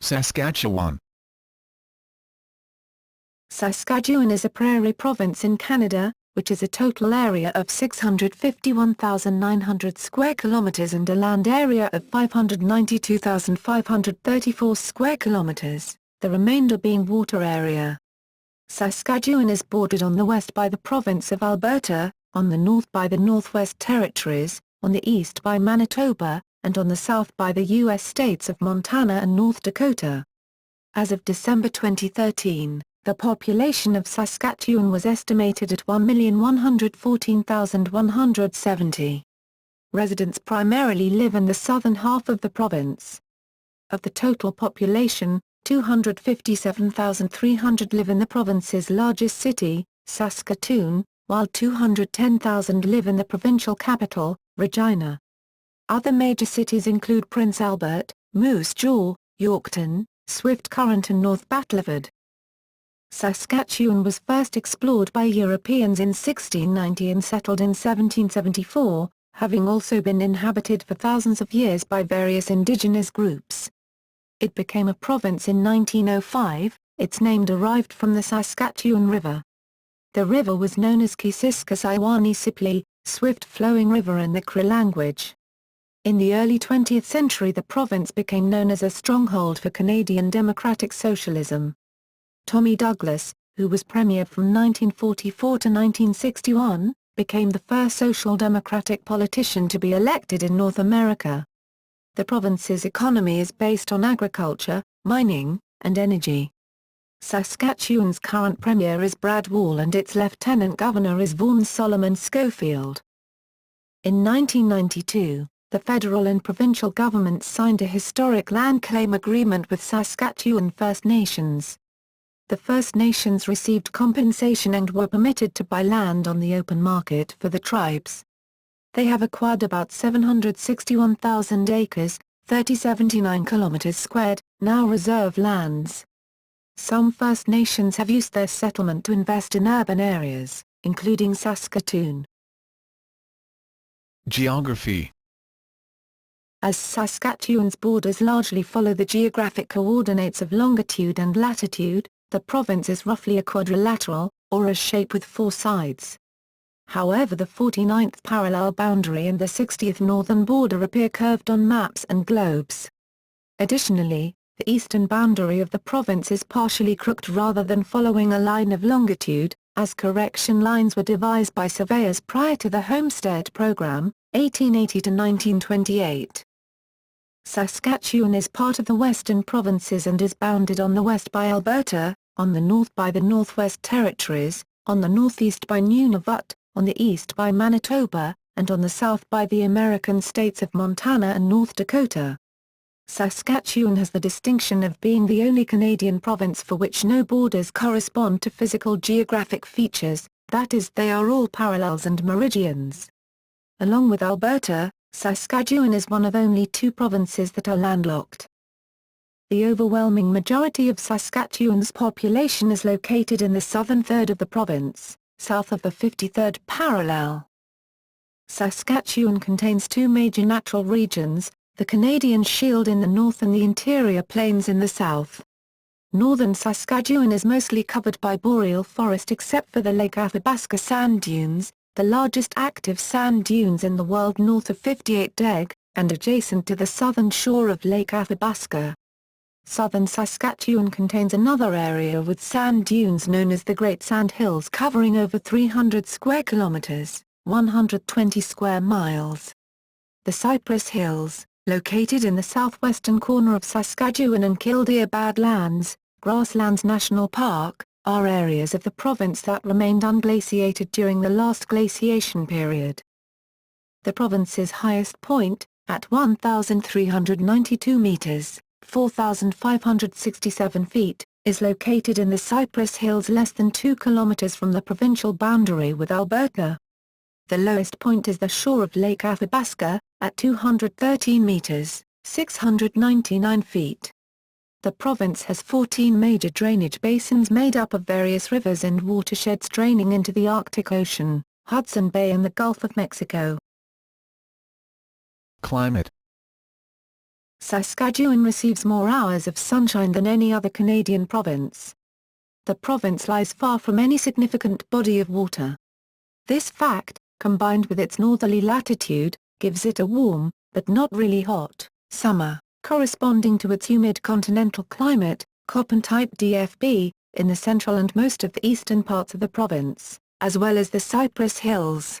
Saskatchewan. Saskatchewan is a prairie province in Canada, which is a total area of 651,900 square kilometres and a land area of 592,534 square kilometres, the remainder being water area. Saskatchewan is bordered on the west by the Province of Alberta, on the north by the Northwest Territories, on the east by Manitoba, and on the south by the U.S. states of Montana and North Dakota. As of December 2013, the population of Saskatchewan was estimated at 1,114,170. Residents primarily live in the southern half of the province. Of the total population, 257,300 live in the province's largest city, Saskatoon, while 210,000 live in the provincial capital, Regina. Other major cities include Prince Albert, Moose Jaw, Yorkton, Swift Current and North Battleford. Saskatchewan was first explored by Europeans in 1690 and settled in 1774, having also been inhabited for thousands of years by various indigenous groups. It became a province in 1905, its name derived from the Saskatchewan River. The river was known as Kisiskasiwani-Sipli, swift-flowing river in the Cree language. In the early 20th century the province became known as a stronghold for Canadian democratic socialism. Tommy Douglas, who was premier from 1944 to 1961, became the first social democratic politician to be elected in North America. The province's economy is based on agriculture, mining, and energy. Saskatchewan's current premier is Brad Wall and its lieutenant governor is Vaughan Solomon Schofield. In 1992, the federal and provincial governments signed a historic land claim agreement with Saskatchewan First Nations. The First Nations received compensation and were permitted to buy land on the open market for the tribes. They have acquired about 761,000 acres, 3079 kilometers squared, now reserve lands. Some First Nations have used their settlement to invest in urban areas, including Saskatoon. Geography. As Saskatchewan's borders largely follow the geographic coordinates of longitude and latitude, the province is roughly a quadrilateral, or a shape with four sides. However, the 49th parallel boundary and the 60th northern border appear curved on maps and globes. Additionally, the eastern boundary of the province is partially crooked rather than following a line of longitude, as correction lines were devised by surveyors prior to the Homestead Program, 1880 to 1928. Saskatchewan is part of the Western Provinces and is bounded on the west by Alberta, on the north by the Northwest Territories, on the northeast by Nunavut, on the east by Manitoba, and on the south by the American states of Montana and North Dakota. Saskatchewan has the distinction of being the only Canadian province for which no borders correspond to physical geographic features, that is, they are all parallels and meridians. Along with Alberta, Saskatchewan is one of only two provinces that are landlocked. The overwhelming majority of Saskatchewan's population is located in the southern third of the province, south of the 53rd parallel. Saskatchewan contains two major natural regions, the Canadian Shield in the north and the interior plains in the south. Northern Saskatchewan is mostly covered by boreal forest except for the Lake Athabasca sand dunes, the largest active sand dunes in the world north of 58 deg, and adjacent to the southern shore of Lake Athabasca. Southern Saskatchewan contains another area with sand dunes known as the Great Sand Hills covering over 300 square kilometers, 120 square miles. The Cypress Hills, located in the southwestern corner of Saskatchewan and Killdeer Badlands, Grasslands National Park, are areas of the province that remained unglaciated during the last glaciation period. The province's highest point, at 1,392 meters, 4,567 feet, is located in the Cypress Hills less than 2 kilometers from the provincial boundary with Alberta. The lowest point is the shore of Lake Athabasca, at 213 meters, 699 feet. The province has 14 major drainage basins made up of various rivers and watersheds draining into the Arctic Ocean, Hudson Bay and the Gulf of Mexico. Climate. Saskatchewan receives more hours of sunshine than any other Canadian province. The province lies far from any significant body of water. This fact, combined with its northerly latitude, gives it a warm, but not really hot, summer, corresponding to its humid continental climate, Köppen-type DFB, in the central and most of the eastern parts of the province, as well as the Cypress Hills.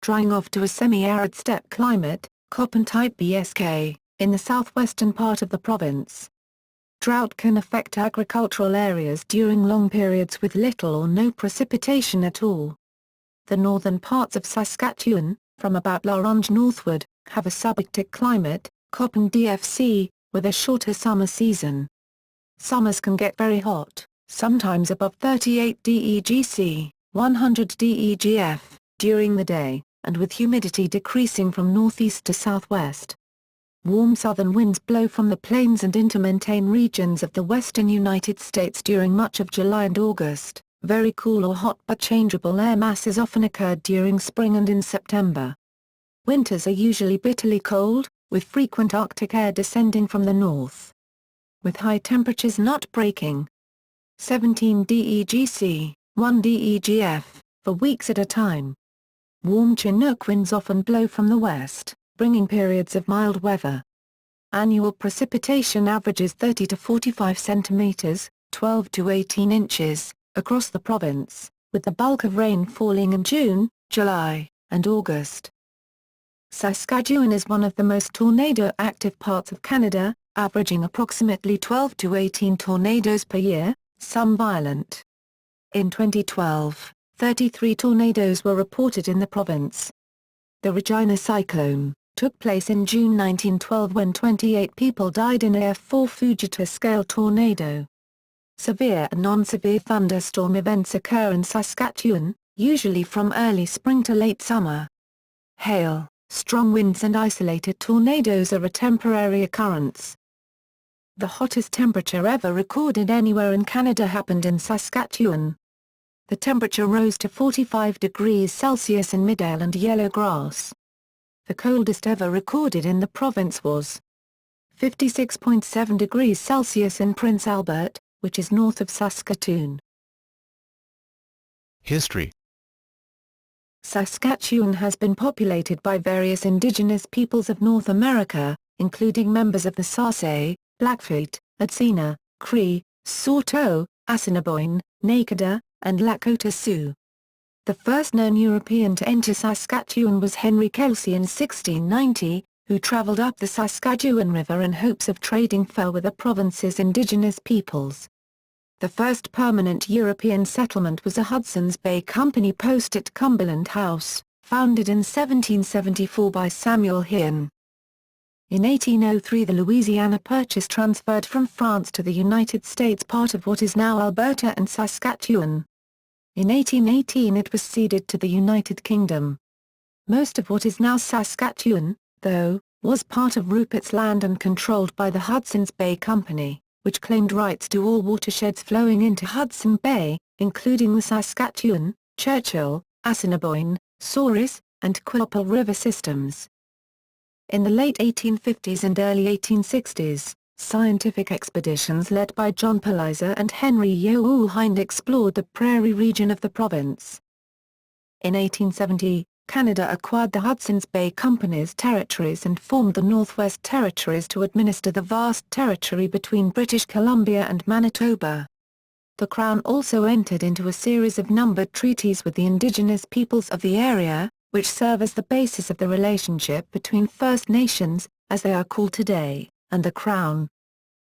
Drying off to a semi-arid steppe climate, Köppen-type BSK, in the southwestern part of the province. Drought can affect agricultural areas during long periods with little or no precipitation at all. The northern parts of Saskatchewan, from about La Ronge northward, have a subarctic climate, Köppen DFC, with a shorter summer season. Summers can get very hot, sometimes above 38 DEGC, 100 DEGF, during the day, and with humidity decreasing from northeast to southwest. Warm southern winds blow from the plains and into montane regions of the western United States during much of July and August. Very cool or hot but changeable air masses often occur during spring and in September. Winters are usually bitterly cold, with frequent Arctic air descending from the north. With high temperatures not breaking 17 DEGC, 1 DEGF, for weeks at a time. Warm Chinook winds often blow from the west, bringing periods of mild weather. Annual precipitation averages 30 to 45 centimeters, 12 to 18 inches, across the province, with the bulk of rain falling in June, July, and August. Saskatchewan is one of the most tornado-active parts of Canada, averaging approximately 12 to 18 tornadoes per year, some violent. In 2012, 33 tornadoes were reported in the province. The Regina cyclone took place in June 1912 when 28 people died in a F4 Fujita-scale tornado. Severe and non-severe thunderstorm events occur in Saskatchewan, usually from early spring to late summer. Hail, strong winds and isolated tornadoes are a temporary occurrence. The hottest temperature ever recorded anywhere in Canada happened in Saskatchewan. The temperature rose to 45 degrees Celsius in Midale and Yellowgrass. The coldest ever recorded in the province was 56.7 degrees Celsius in Prince Albert, which is north of Saskatoon. History. Saskatchewan has been populated by various indigenous peoples of North America, including members of the Saskatchewan, Blackfoot, Atsina, Cree, Saulteaux, Assiniboine, Nakada, and Lakota Sioux. The first known European to enter Saskatchewan was Henry Kelsey in 1690, who traveled up the Saskatchewan River in hopes of trading fur with the province's indigenous peoples. The first permanent European settlement was a Hudson's Bay Company post at Cumberland House, founded in 1774 by Samuel Hearne. In 1803 the Louisiana Purchase transferred from France to the United States part of what is now Alberta and Saskatchewan. In 1818 it was ceded to the United Kingdom. Most of what is now Saskatchewan, though, was part of Rupert's Land and controlled by the Hudson's Bay Company, which claimed rights to all watersheds flowing into Hudson Bay, including the Saskatchewan, Churchill, Assiniboine, Souris, and Quilpah River systems. In the late 1850s and early 1860s, scientific expeditions led by John Palliser and Henry Youle Hind explored the prairie region of the province. In 1870, Canada acquired the Hudson's Bay Company's territories and formed the Northwest Territories to administer the vast territory between British Columbia and Manitoba. The Crown also entered into a series of numbered treaties with the indigenous peoples of the area, which serve as the basis of the relationship between First Nations, as they are called today, and the Crown.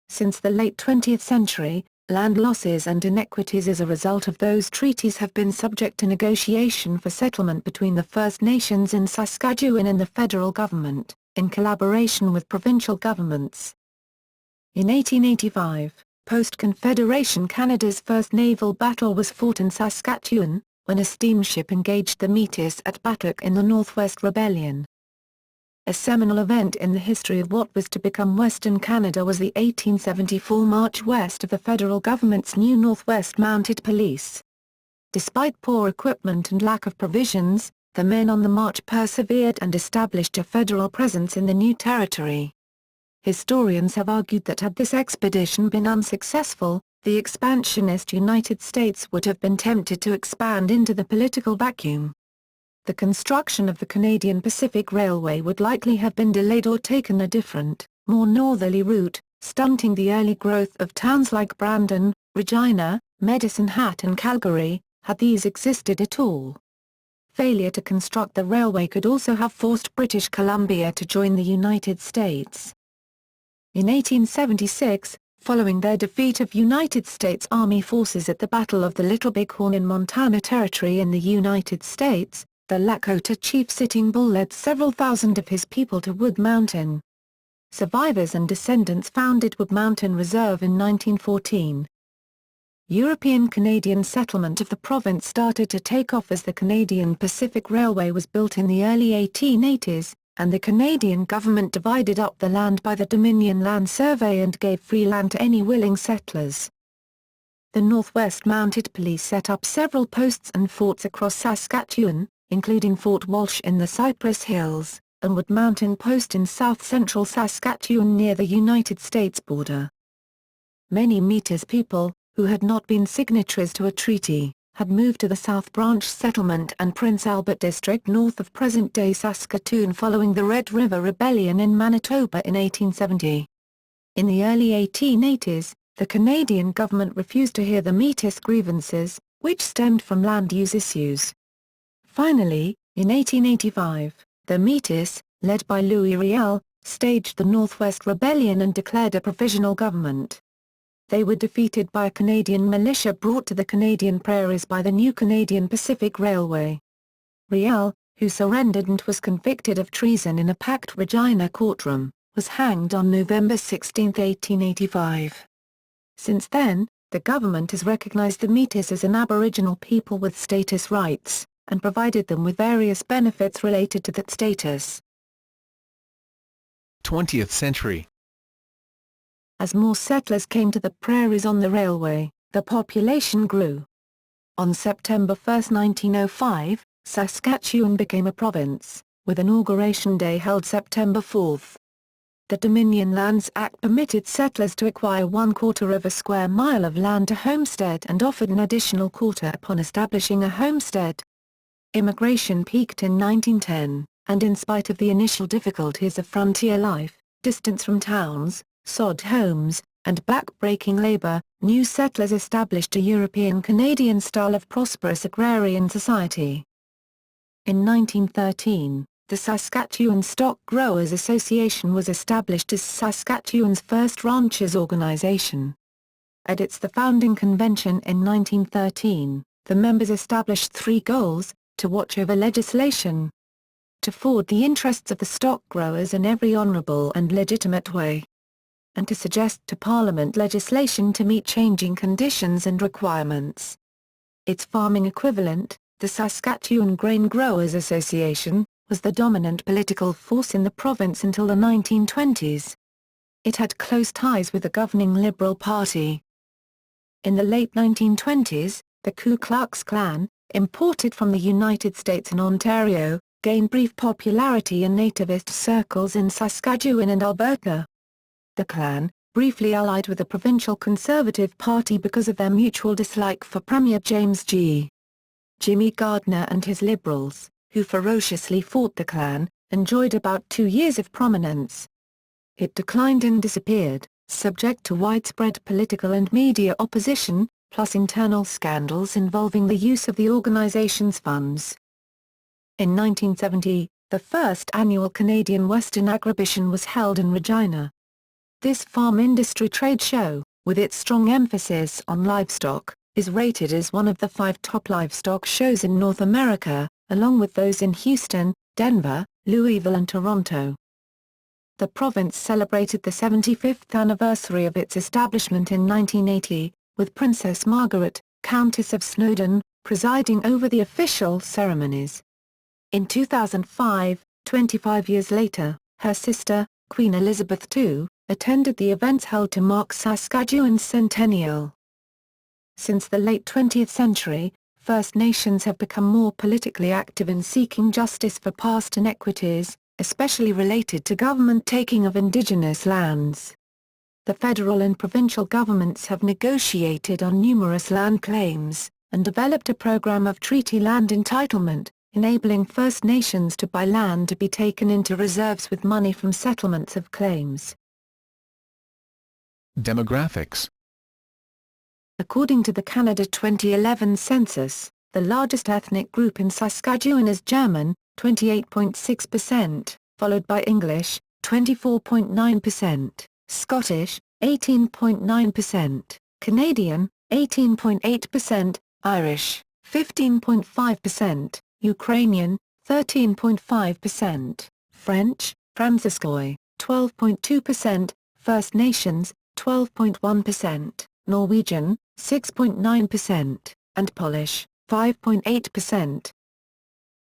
Since the late 20th century, land losses and inequities as a result of those treaties have been subject to negotiation for settlement between the First Nations in Saskatchewan and the federal government, in collaboration with provincial governments. In 1885, post-Confederation Canada's first naval battle was fought in Saskatchewan, when a steamship engaged the Métis at Battock in the Northwest Rebellion. A seminal event in the history of what was to become Western Canada was the 1874 March west of the federal government's new Northwest Mounted Police. Despite poor equipment and lack of provisions, the men on the march persevered and established a federal presence in the new territory. Historians have argued that had this expedition been unsuccessful, the expansionist United States would have been tempted to expand into the political vacuum. The construction of the Canadian Pacific Railway would likely have been delayed or taken a different, more northerly route, stunting the early growth of towns like Brandon, Regina, Medicine Hat and Calgary, had these existed at all. Failure to construct the railway could also have forced British Columbia to join the United States. In 1876, following their defeat of United States Army forces at the Battle of the Little Bighorn in Montana Territory in the United States, the Lakota chief Sitting Bull led several thousand of his people to Wood Mountain. Survivors and descendants founded Wood Mountain Reserve in 1914. European-Canadian settlement of the province started to take off as the Canadian Pacific Railway was built in the early 1880s, and the Canadian government divided up the land by the Dominion Land Survey and gave free land to any willing settlers. The Northwest Mounted Police set up several posts and forts across Saskatchewan, including Fort Walsh in the Cypress Hills, and Wood Mountain Post in south-central Saskatchewan near the United States border. Many Métis people, who had not been signatories to a treaty, had moved to the South Branch Settlement and Prince Albert District north of present-day Saskatoon following the Red River Rebellion in Manitoba in 1870. In the early 1880s, the Canadian government refused to hear the Métis grievances, which stemmed from land use issues. Finally, in 1885, the Métis, led by Louis Riel, staged the Northwest Rebellion and declared a provisional government. They were defeated by a Canadian militia brought to the Canadian prairies by the new Canadian Pacific Railway. Riel, who surrendered and was convicted of treason in a packed Regina courtroom, was hanged on November 16, 1885. Since then, the government has recognized the Métis as an Aboriginal people with status rights, and provided them with various benefits related to that status. 20th century. As more settlers came to the prairies on the railway, the population grew. On September 1, 1905, Saskatchewan became a province, with Inauguration Day held September 4. The Dominion Lands Act permitted settlers to acquire 1/4 of a square mile of land to homestead and offered an additional quarter upon establishing a homestead. Immigration peaked in 1910, and in spite of the initial difficulties of frontier life, distance from towns, sod homes, and back-breaking labor, new settlers established a European-Canadian style of prosperous agrarian society. In 1913, the Saskatchewan Stock Growers Association was established as Saskatchewan's first ranchers' organization. At its founding convention in 1913, the members established 3 goals: to watch over legislation, to forward the interests of the stock growers in every honorable and legitimate way, and to suggest to Parliament legislation to meet changing conditions and requirements. Its farming equivalent, the Saskatchewan Grain Growers Association, was the dominant political force in the province until the 1920s. It had close ties with the governing Liberal Party. In the late 1920s, the Ku Klux Klan, imported from the United States and Ontario, gained brief popularity in nativist circles in Saskatchewan and Alberta. The Klan, briefly allied with the Provincial Conservative Party because of their mutual dislike for Premier James G. Jimmy Gardner and his Liberals, who ferociously fought the Klan, enjoyed about 2 years of prominence. It declined and disappeared, subject to widespread political and media opposition, plus internal scandals involving the use of the organization's funds. In 1970, the first annual Canadian Western Attribution was held in Regina. This farm industry trade show, with its strong emphasis on livestock, is rated as one of the 5 top livestock shows in North America, along with those in Houston, Denver, Louisville and Toronto. The province celebrated the 75th anniversary of its establishment in 1980, with Princess Margaret, Countess of Snowdon, presiding over the official ceremonies. In 2005, 25 years later, her sister, Queen Elizabeth II, attended the events held to mark Saskatchewan's centennial. Since the late 20th century, First Nations have become more politically active in seeking justice for past inequities, especially related to government taking of indigenous lands. The federal and provincial governments have negotiated on numerous land claims, and developed a program of treaty land entitlement, enabling First Nations to buy land to be taken into reserves with money from settlements of claims. Demographics. According to the Canada 2011 census, the largest ethnic group in Saskatchewan is German, 28.6%, followed by English, 24.9%, Scottish, 18.9%, Canadian, 18.8%, Irish, 15.5%, Ukrainian, 13.5%, French, Francois, 12.2%, First Nations, 12.1%, Norwegian, 6.9%, and Polish, 5.8%.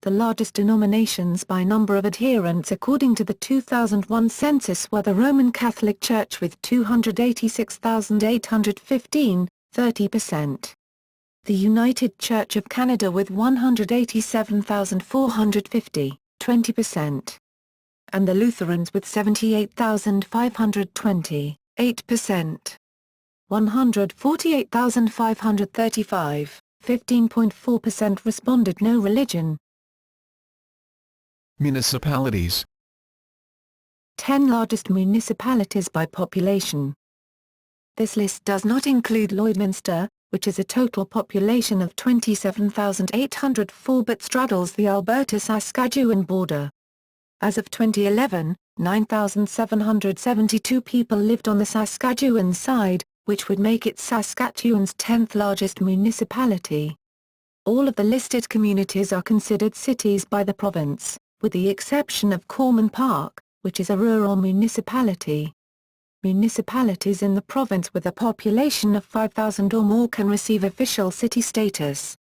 The largest denominations by number of adherents according to the 2001 census were the Roman Catholic Church with 286,815, 30%. The United Church of Canada with 187,450, 20%. And the Lutherans with 78,520, 8%. 148,535, 15.4% responded no religion. Municipalities. 10 largest municipalities by population. This list does not include Lloydminster, which is a total population of 27,804 but straddles the Alberta-Saskatchewan border. As of 2011, 9,772 people lived on the Saskatchewan side, which would make it Saskatchewan's 10th largest municipality. All of the listed communities are considered cities by the province, with the exception of Corman Park, which is a rural municipality. Municipalities in the province with a population of 5,000 or more can receive official city status.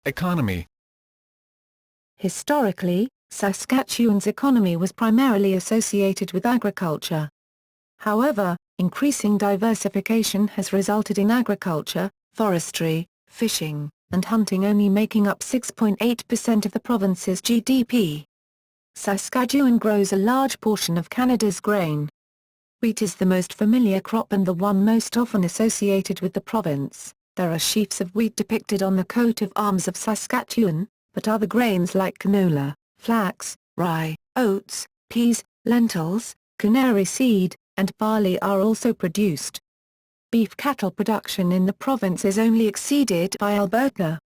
Economy. Historically, Saskatchewan's economy was primarily associated with agriculture. However, increasing diversification has resulted in agriculture, forestry, fishing, and hunting only making up 6.8% of the province's GDP. Saskatchewan grows a large portion of Canada's grain. Wheat is the most familiar crop and the one most often associated with the province. There are sheaves of wheat depicted on the coat of arms of Saskatchewan, but other grains like canola, flax, rye, oats, peas, lentils, canary seed, and barley are also produced. Beef cattle production in the province is only exceeded by Alberta.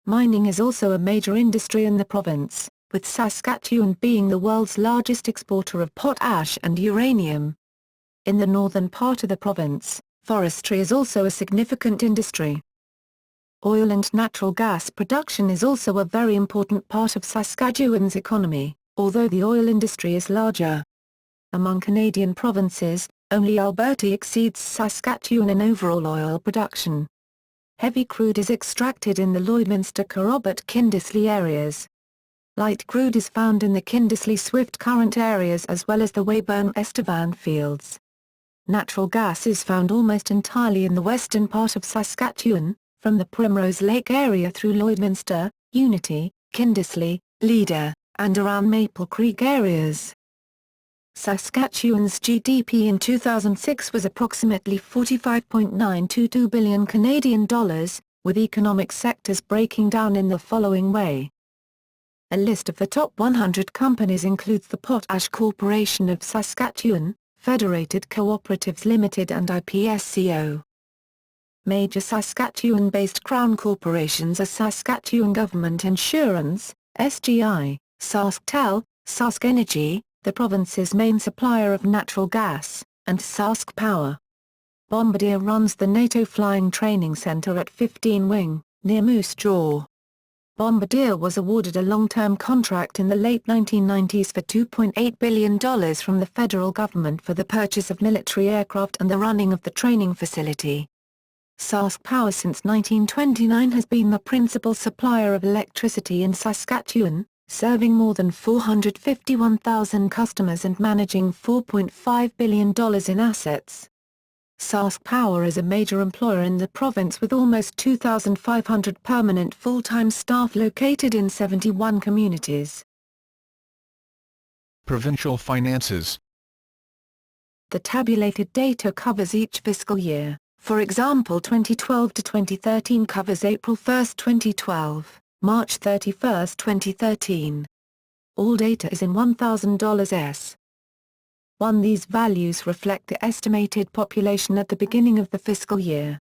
Mining is also a major industry in the province, with Saskatchewan being the world's largest exporter of potash and uranium. In the northern part of the province, forestry is also a significant industry. Oil and natural gas production is also a very important part of Saskatchewan's economy, although the oil industry is larger. Among Canadian provinces, only Alberta exceeds Saskatchewan in overall oil production. Heavy crude is extracted in the Lloydminster-Carobert-Kindersley areas. Light crude is found in the Kindersley-Swift Current areas as well as the Weyburn-Estevan fields. Natural gas is found almost entirely in the western part of Saskatchewan, from the Primrose Lake area through Lloydminster, Unity, Kindersley, Leader, and around Maple Creek areas. Saskatchewan's GDP in 2006 was approximately $45.922 billion Canadian dollars, with economic sectors breaking down in the following way. A list of the top 100 companies includes the Potash Corporation of Saskatchewan, Federated Cooperatives Limited and IPSCO. Major Saskatchewan-based Crown corporations are Saskatchewan Government Insurance, SGI, SaskTel, Sask Energy, the province's main supplier of natural gas, and Sask Power. Bombardier runs the NATO Flying Training Center at 15 Wing, near Moose Jaw. Bombardier was awarded a long-term contract in the late 1990s for $2.8 billion from the federal government for the purchase of military aircraft and the running of the training facility. Sask Power since 1929 has been the principal supplier of electricity in Saskatchewan, serving more than 451,000 customers and managing $4.5 billion in assets. Sask Power is a major employer in the province with almost 2,500 permanent full-time staff located in 71 communities. Provincial finances. The tabulated data covers each fiscal year. For example, 2012 to 2013 covers April 1, 2012, March 31, 2013. All data is in $1,000s. 1. These values reflect the estimated population at the beginning of the fiscal year.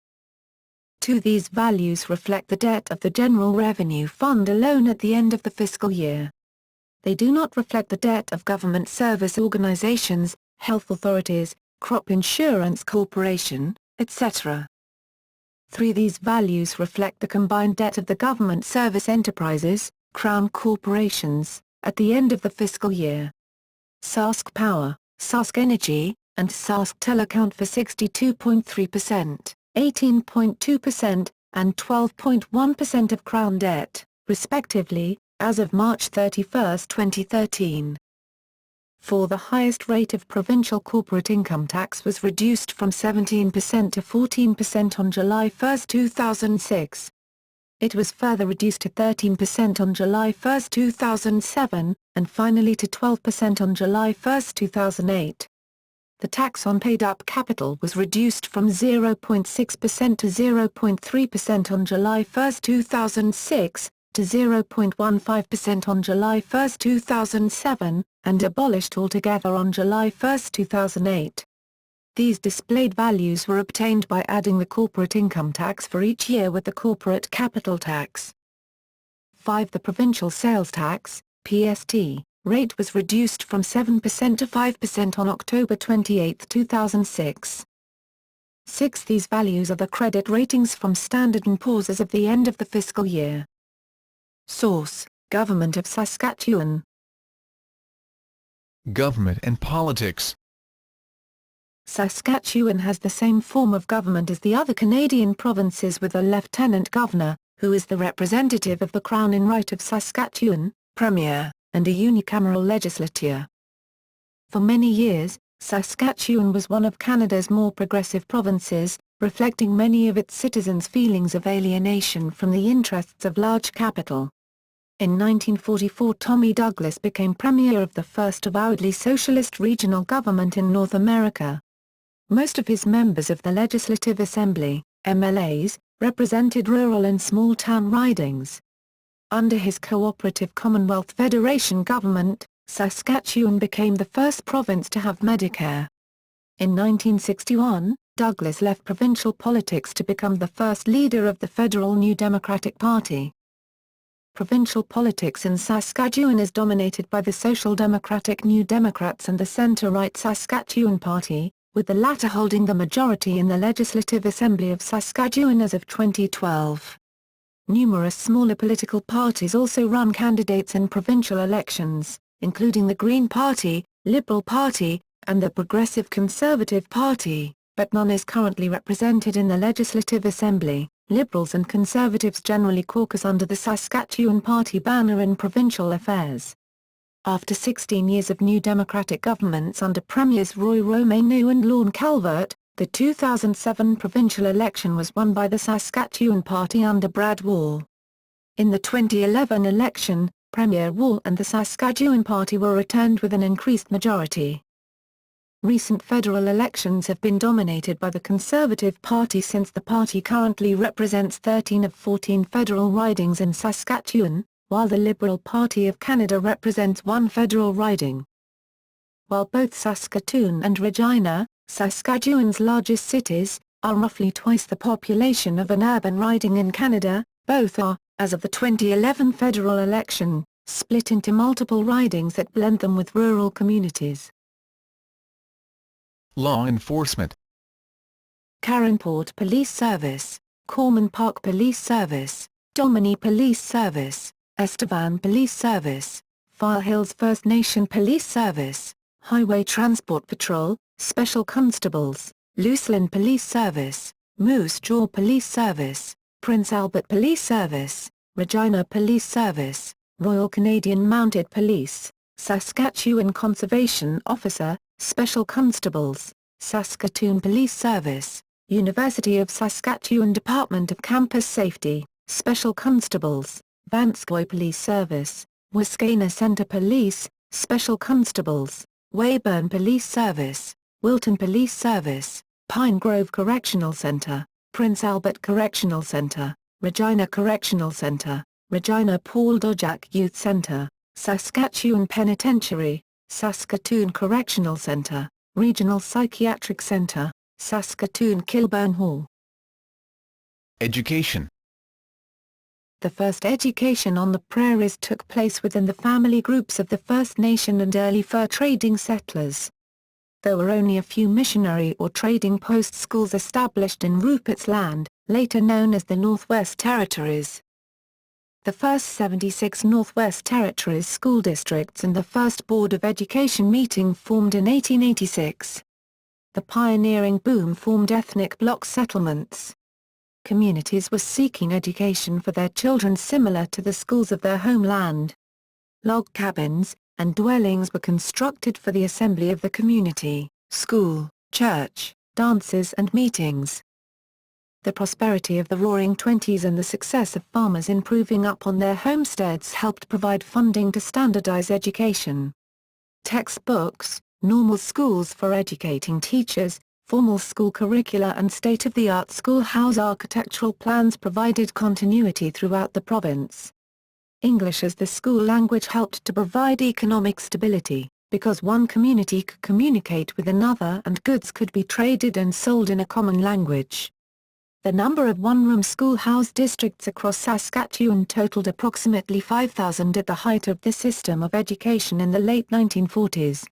2. These values reflect the debt of the General Revenue Fund alone at the end of the fiscal year. They do not reflect the debt of government service organizations, health authorities, crop insurance corporation, etc. 3. These values reflect the combined debt of the government service enterprises, Crown corporations, at the end of the fiscal year. Sask Power, Sask Energy, and SaskTel account for 62.3%, 18.2%, and 12.1% of Crown debt, respectively, as of March 31, 2013. 4. The highest rate of provincial corporate income tax was reduced from 17% to 14% on July 1, 2006. It was further reduced to 13% on July 1, 2007, and finally to 12% on July 1, 2008. The tax on paid-up capital was reduced from 0.6% to 0.3% on July 1, 2006, to 0.15% on July 1, 2007, and abolished altogether on July 1, 2008. These displayed values were obtained by adding the corporate income tax for each year with the corporate capital tax. 5. The provincial sales tax, PST, rate was reduced from 7% to 5% on October 28, 2006. 6. These values are the credit ratings from Standard & Poor's as of the end of the fiscal year. Source: Government of Saskatchewan. Government and politics. Saskatchewan has the same form of government as the other Canadian provinces, with a lieutenant governor, who is the representative of the Crown in right of Saskatchewan, premier, and a unicameral legislature. For many years, Saskatchewan was one of Canada's more progressive provinces, reflecting many of its citizens' feelings of alienation from the interests of large capital. In 1944, Tommy Douglas became premier of the first avowedly socialist regional government in North America. Most of his members of the Legislative Assembly, MLAs, represented rural and small-town ridings. Under his cooperative Commonwealth Federation government, Saskatchewan became the first province to have Medicare. In 1961, Douglas left provincial politics to become the first leader of the federal New Democratic Party. Provincial politics in Saskatchewan is dominated by the Social Democratic New Democrats and the centre-right Saskatchewan Party, with the latter holding the majority in the Legislative Assembly of Saskatchewan as of 2012. Numerous smaller political parties also run candidates in provincial elections, including the Green Party, Liberal Party, and the Progressive Conservative Party, but none is currently represented in the Legislative Assembly. Liberals and Conservatives generally caucus under the Saskatchewan Party banner in provincial affairs. After 16 years of New Democratic governments under Premiers Roy Romanu and Lorne Calvert, the 2007 provincial election was won by the Saskatchewan Party under Brad Wall. In the 2011 election, Premier Wall and the Saskatchewan Party were returned with an increased majority. Recent federal elections have been dominated by the Conservative Party, since the party currently represents 13 of 14 federal ridings in Saskatchewan, while the Liberal Party of Canada represents 1 federal riding. While both Saskatoon and Regina, Saskatchewan's largest cities, are roughly twice the population of an urban riding in Canada, both are, as of the 2011 federal election, split into multiple ridings that blend them with rural communities. Law enforcement. Caronport Police Service, Corman Park Police Service, Domini Police Service, Estevan Police Service, Fire Hills First Nation Police Service, Highway Transport Patrol, Special Constables, Luceland Police Service, Moose Jaw Police Service, Prince Albert Police Service, Regina Police Service, Royal Canadian Mounted Police, Saskatchewan Conservation Officer, Special Constables, Saskatoon Police Service, University of Saskatchewan Department of Campus Safety, Special Constables, Vanscoy Police Service, Wascana Centre Police, Special Constables, Weyburn Police Service, Wilton Police Service, Pine Grove Correctional Centre, Prince Albert Correctional Centre, Regina Correctional Centre, Regina Paul Dojak Youth Centre, Saskatchewan Penitentiary, Saskatoon Correctional Centre, Regional Psychiatric Centre, Saskatoon Kilburn Hall. Education. The first education on the prairies took place within the family groups of the First Nation and early fur trading settlers. There were only a few missionary or trading post schools established in Rupert's Land, later known as the Northwest Territories. The first 76 Northwest Territories school districts and the first Board of Education meeting formed in 1886. The pioneering boom formed ethnic block settlements. Communities were seeking education for their children similar to the schools of their homeland. Log cabins and dwellings were constructed for the assembly of the community, school, church, dances and meetings. The prosperity of the Roaring Twenties and the success of farmers improving upon their homesteads helped provide funding to standardize education. Textbooks, normal schools for educating teachers, formal school curricula and state-of-the-art schoolhouse architectural plans provided continuity throughout the province. English as the school language helped to provide economic stability, because one community could communicate with another and goods could be traded and sold in a common language. The number of one-room schoolhouse districts across Saskatchewan totaled approximately 5,000 at the height of this system of education in the late 1940s.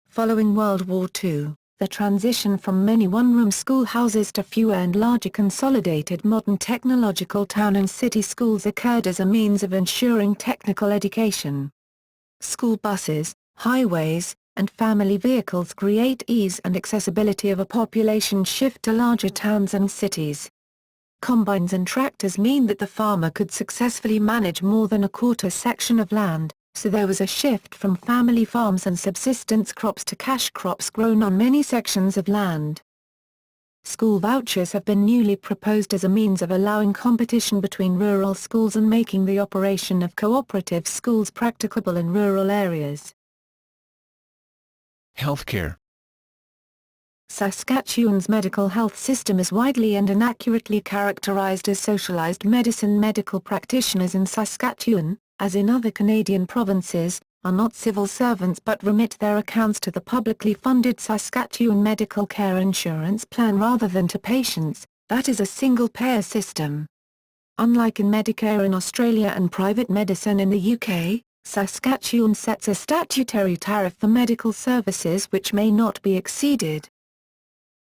Following World War II, the transition from many one-room schoolhouses to fewer and larger consolidated modern technological town and city schools occurred as a means of ensuring technical education. School buses, highways, and family vehicles create ease and accessibility of a population shift to larger towns and cities. Combines and tractors mean that the farmer could successfully manage more than a quarter section of land, so there was a shift from family farms and subsistence crops to cash crops grown on many sections of land. School vouchers have been newly proposed as a means of allowing competition between rural schools and making the operation of cooperative schools practicable in rural areas. Healthcare. Saskatchewan's medical health system is widely and inaccurately characterized as socialized medicine. Medical practitioners in Saskatchewan, as in other Canadian provinces, are not civil servants but remit their accounts to the publicly funded Saskatchewan Medical Care Insurance Plan rather than to patients, that is a single-payer system. Unlike in Medicare in Australia and private medicine in the UK, Saskatchewan sets a statutory tariff for medical services which may not be exceeded.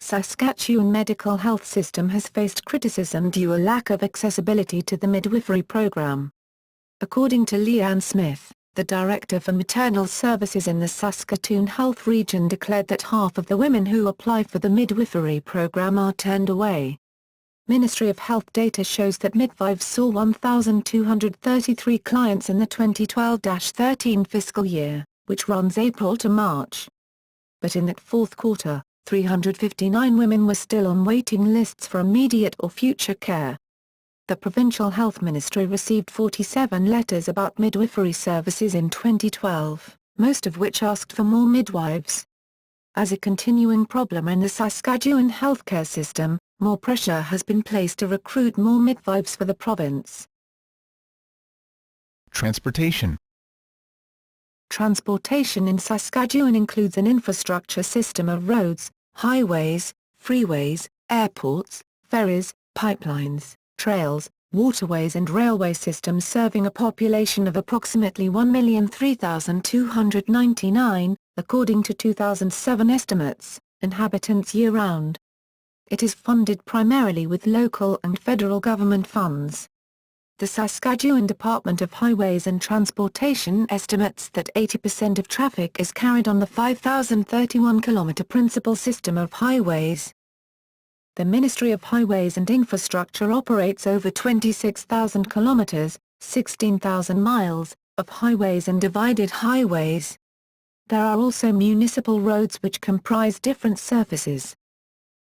Saskatchewan medical health system has faced criticism due a lack of accessibility to the midwifery program. According to Leanne Smith, the director for maternal services in the Saskatoon Health Region, declared that half of the women who apply for the midwifery program are turned away. Ministry of Health data shows that midwives saw 1,233 clients in the 2012-13 fiscal year, which runs April to March. But in that fourth quarter, 359 women were still on waiting lists for immediate or future care. The Provincial Health Ministry received 47 letters about midwifery services in 2012, most of which asked for more midwives. As a continuing problem in the Saskatchewan healthcare system, more pressure has been placed to recruit more midwives for the province. Transportation. Transportation in Saskatchewan includes an infrastructure system of roads, highways, freeways, airports, ferries, pipelines, trails, waterways and railway systems serving a population of approximately 1,003,299, according to 2007 estimates, inhabitants year-round. It is funded primarily with local and federal government funds. The Saskatchewan Department of Highways and Transportation estimates that 80% of traffic is carried on the 5,031-kilometre principal system of highways. The Ministry of Highways and Infrastructure operates over 26,000 kilometres, 16,000 miles, of highways and divided highways. There are also municipal roads which comprise different surfaces.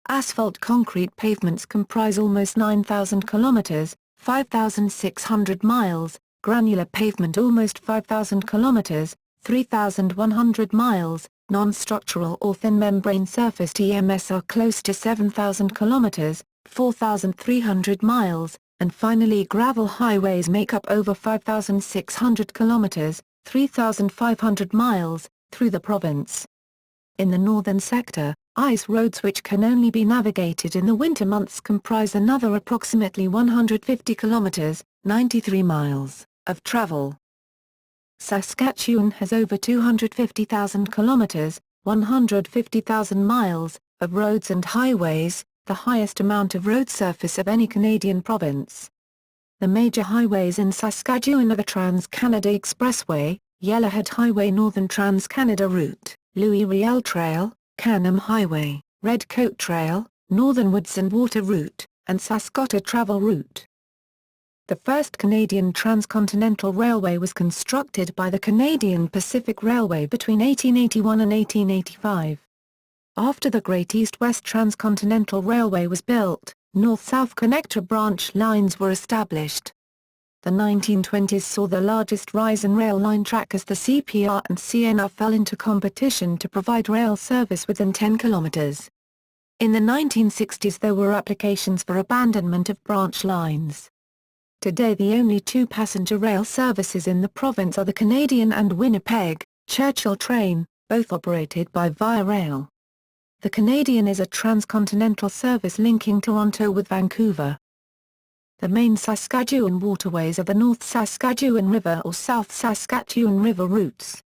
Asphalt concrete pavements comprise almost 9,000 kilometres, 5,600 miles, granular pavement almost 5,000 kilometres, 3,100 miles, non-structural or thin membrane surface TMS are close to 7,000 kilometers, 4,300 miles, and finally gravel highways make up over 5,600 kilometers, 3,500 miles, through the province. In the northern sector, ice roads which can only be navigated in the winter months comprise another approximately 150 kilometers, 93 miles, of travel. Saskatchewan has over 250,000 kilometers, 150,000 miles, of roads and highways, the highest amount of road surface of any Canadian province. The major highways in Saskatchewan are the Trans-Canada Expressway, Yellowhead Highway, Northern Trans-Canada Route, Louis Riel Trail, Canham Highway, Redcoat Trail, Northern Woods and Water Route, and Saskota Travel Route. The first Canadian transcontinental railway was constructed by the Canadian Pacific Railway between 1881 and 1885. After the Great East-West Transcontinental Railway was built, north-south connector branch lines were established. The 1920s saw the largest rise in rail line track as the CPR and CNR fell into competition to provide rail service within 10 kilometers. In the 1960s there were applications for abandonment of branch lines. Today the only two passenger rail services in the province are the Canadian and Winnipeg, Churchill train, both operated by Via Rail. The Canadian is a transcontinental service linking Toronto with Vancouver. The main Saskatchewan waterways are the North Saskatchewan River or South Saskatchewan River routes.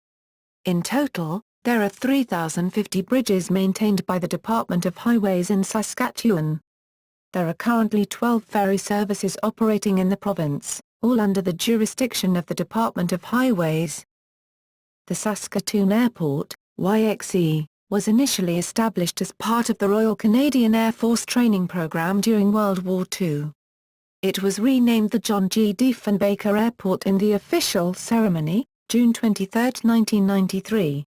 In total, there are 3,050 bridges maintained by the Department of Highways in Saskatchewan. There are currently 12 ferry services operating in the province, all under the jurisdiction of the Department of Highways. The Saskatoon Airport, YXE, was initially established as part of the Royal Canadian Air Force training program during World War II. It was renamed the John G. Diefenbaker Airport in the official ceremony, June 23, 1993.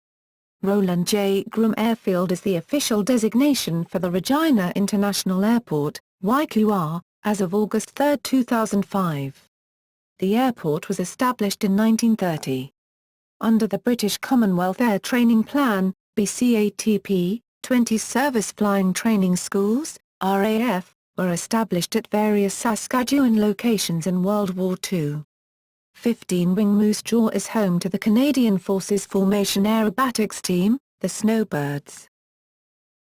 Roland J. Groom Airfield is the official designation for the Regina International Airport, YQR, as of August 3, 2005. The airport was established in 1930. Under the British Commonwealth Air Training Plan, BCATP, 20 service flying training schools, RAF, were established at various Saskatchewan locations in World War II. 15-wing Moose Jaw is home to the Canadian Forces Formation Aerobatics Team, the Snowbirds.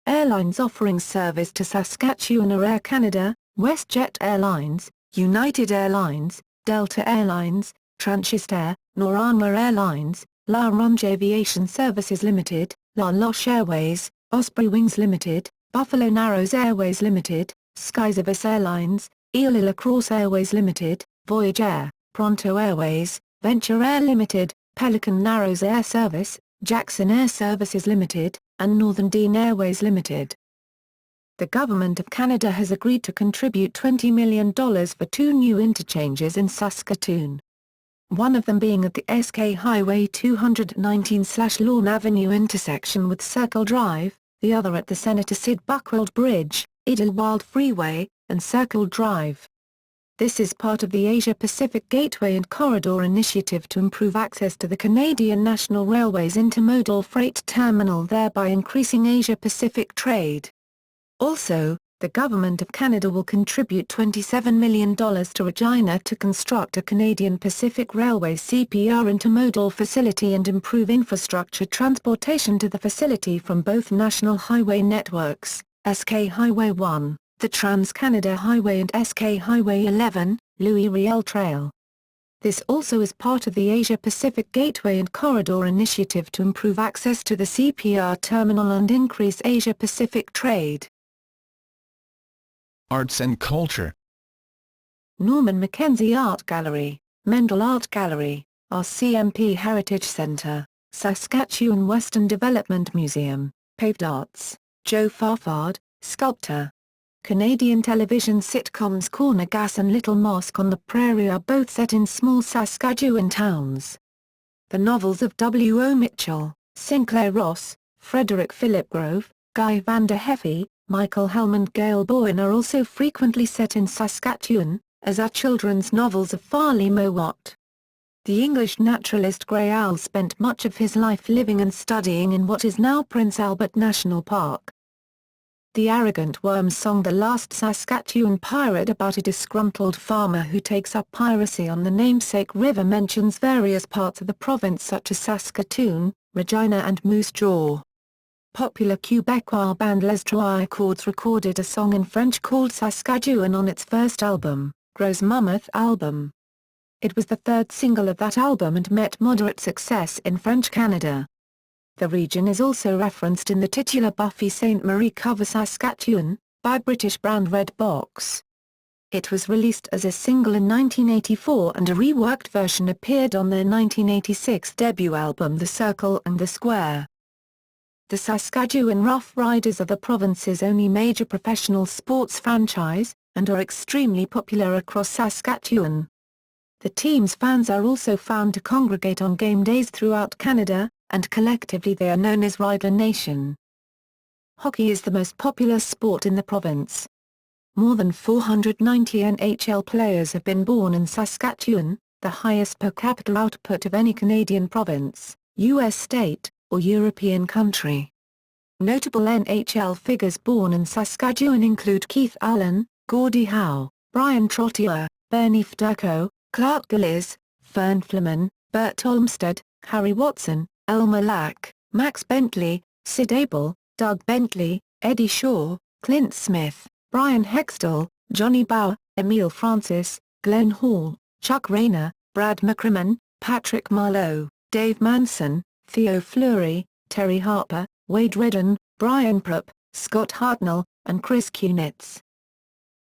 Airlines offering service to Saskatchewan are Air Canada, WestJet Airlines, United Airlines, Delta Airlines, Transist Norama Airlines, La Ronge Aviation Services Limited, La Loche Airways, Osprey Wings Limited, Buffalo Narrows Airways Limited, Skyservice Airlines, Île-à-la Crosse Airways Limited, Voyage Air, Pronto Airways, Venture Air Limited, Pelican Narrows Air Service, Jackson Air Services Limited, and Northern Dean Airways Limited. The Government of Canada has agreed to contribute $20 million for 2 new interchanges in Saskatoon. One of them being at the SK Highway 219/Lawn Avenue intersection with Circle Drive, the other at the Senator Sid Buckfield Bridge, Idlewild Freeway, and Circle Drive. This is part of the Asia-Pacific Gateway and Corridor Initiative to improve access to the Canadian National Railway's intermodal freight terminal, thereby increasing Asia-Pacific trade. Also, the Government of Canada will contribute $27 million to Regina to construct a Canadian Pacific Railway CPR intermodal facility and improve infrastructure transportation to the facility from both national highway networks, SK Highway 1, the Trans-Canada Highway and SK Highway 11, Louis Riel Trail. This also is part of the Asia-Pacific Gateway and Corridor Initiative to improve access to the CPR terminal and increase Asia-Pacific trade. Arts and culture. Norman Mackenzie Art Gallery, Mendel Art Gallery, RCMP Heritage Centre, Saskatchewan Western Development Museum, Paved Arts, Joe Farfard, sculptor. Canadian television sitcoms Corner Gas and Little Mosque on the Prairie are both set in small Saskatchewan towns. The novels of W. O. Mitchell, Sinclair Ross, Frederick Philip Grove, Guy Vander Heffy, Michael Helm and Gail Bowen are also frequently set in Saskatchewan, as are children's novels of Farley Mowat. The English naturalist Grey Owl spent much of his life living and studying in what is now Prince Albert National Park. The arrogant worm's song The Last Saskatchewan Pirate, about a disgruntled farmer who takes up piracy on the namesake river, mentions various parts of the province such as Saskatoon, Regina and Moose Jaw. Popular Quebecois band Les Trois Accords recorded a song in French called Saskatchewan on its first album, Gros Mammoth album. It was the third single of that album and met moderate success in French Canada. The region is also referenced in the titular Buffy Sainte-Marie cover Saskatchewan, by British band Red Box. It was released as a single in 1984 and a reworked version appeared on their 1986 debut album The Circle and the Square. The Saskatchewan Rough Riders are the province's only major professional sports franchise, and are extremely popular across Saskatchewan. The team's fans are also found to congregate on game days throughout Canada, and collectively they are known as Rider Nation. Hockey is the most popular sport in the province. More than 490 NHL players have been born in Saskatchewan, the highest per capita output of any Canadian province, U.S. state, or European country. Notable NHL figures born in Saskatchewan include Keith Allen, Gordie Howe, Brian Trottier, Bernie Fderko, Clark Gillies, Fern Fleman, Bert Olmsted, Harry Watson, Elmer Lack, Max Bentley, Sid Abel, Doug Bentley, Eddie Shaw, Clint Smith, Brian Hextall, Johnny Bauer, Emile Francis, Glenn Hall, Chuck Rayner, Brad McCrimmon, Patrick Marleau, Dave Manson, Theo Fleury, Terry Harper, Wade Redden, Brian Prupp, Scott Hartnell, and Chris Kunitz.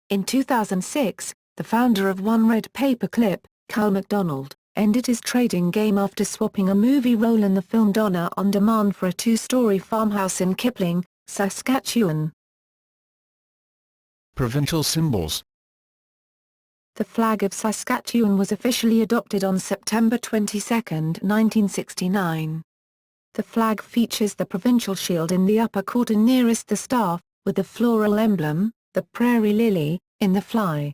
In 2006, the founder of One Red Paperclip, Cal McDonald, ended his trading game after swapping a movie role in the film Donna on Demand for a two-story farmhouse in Kipling, Saskatchewan. Provincial symbols. The flag of Saskatchewan was officially adopted on September 22, 1969. The flag features the provincial shield in the upper quarter nearest the staff, with the floral emblem, the prairie lily, in the fly.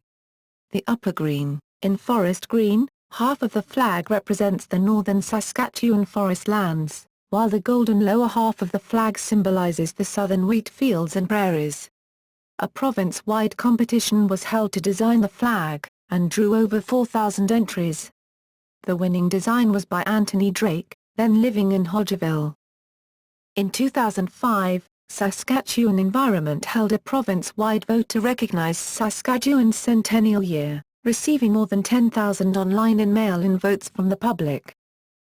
The upper green, in forest green, half of the flag represents the northern Saskatchewan forest lands, while the golden lower half of the flag symbolizes the southern wheat fields and prairies. A province-wide competition was held to design the flag, and drew over 4,000 entries. The winning design was by Anthony Drake, then living in Hodgeville. In 2005, Saskatchewan Environment held a province-wide vote to recognize Saskatchewan's centennial year, receiving more than 10,000 online and mail-in votes from the public.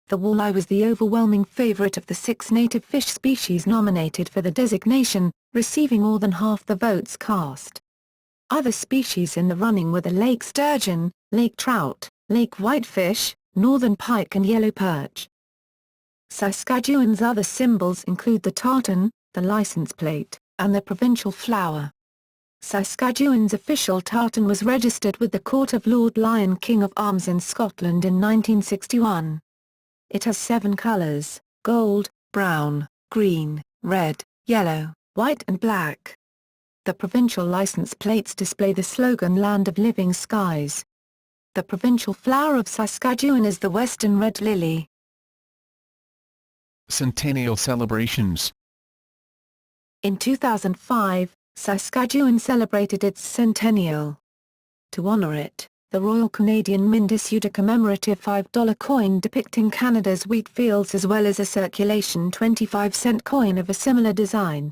The walleye was the overwhelming favorite of the 6 native fish species nominated for the designation, receiving more than half the votes cast. Other species in the running were the lake sturgeon, lake trout, lake whitefish, northern pike and yellow perch. Saskatchewan's other symbols include the tartan, the license plate, and the provincial flower. Saskatchewan's official tartan was registered with the Court of Lord Lion King of Arms in Scotland in 1961. It has 7 colours: gold, brown, green, red, yellow, white and black. The provincial license plates display the slogan Land of Living Skies. The provincial flower of Saskatchewan is the western red lily. Centennial celebrations. In 2005, Saskatchewan celebrated its centennial. To honour it, the Royal Canadian Mint issued a commemorative $5 coin depicting Canada's wheat fields as well as a circulation 25-cent coin of a similar design.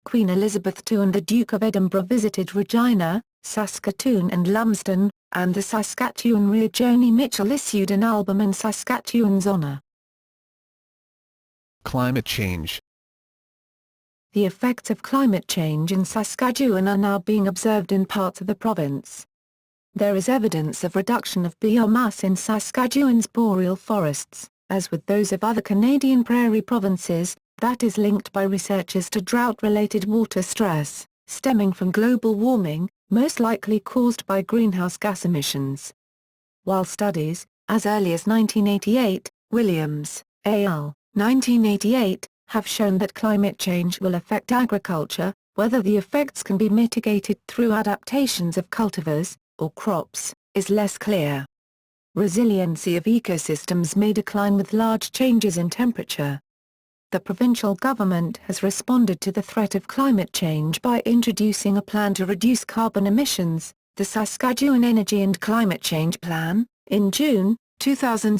Queen Elizabeth II and the Duke of Edinburgh visited Regina, Saskatoon and Lumsden, and the Saskatchewan Rear Joni Mitchell issued an album in Saskatchewan's honour. Climate change. The effects of climate change in Saskatchewan are now being observed in parts of the province. There is evidence of reduction of biomass in Saskatchewan's boreal forests, as with those of other Canadian prairie provinces, that is linked by researchers to drought-related water stress, stemming from global warming, most likely caused by greenhouse gas emissions. While studies, as early as 1988, Williams, al., 1988, have shown that climate change will affect agriculture, whether the effects can be mitigated through adaptations of cultivars, or crops, is less clear. Resiliency of ecosystems may decline with large changes in temperature. The provincial government has responded to the threat of climate change by introducing a plan to reduce carbon emissions, the Saskatchewan Energy and Climate Change Plan, in June 2007.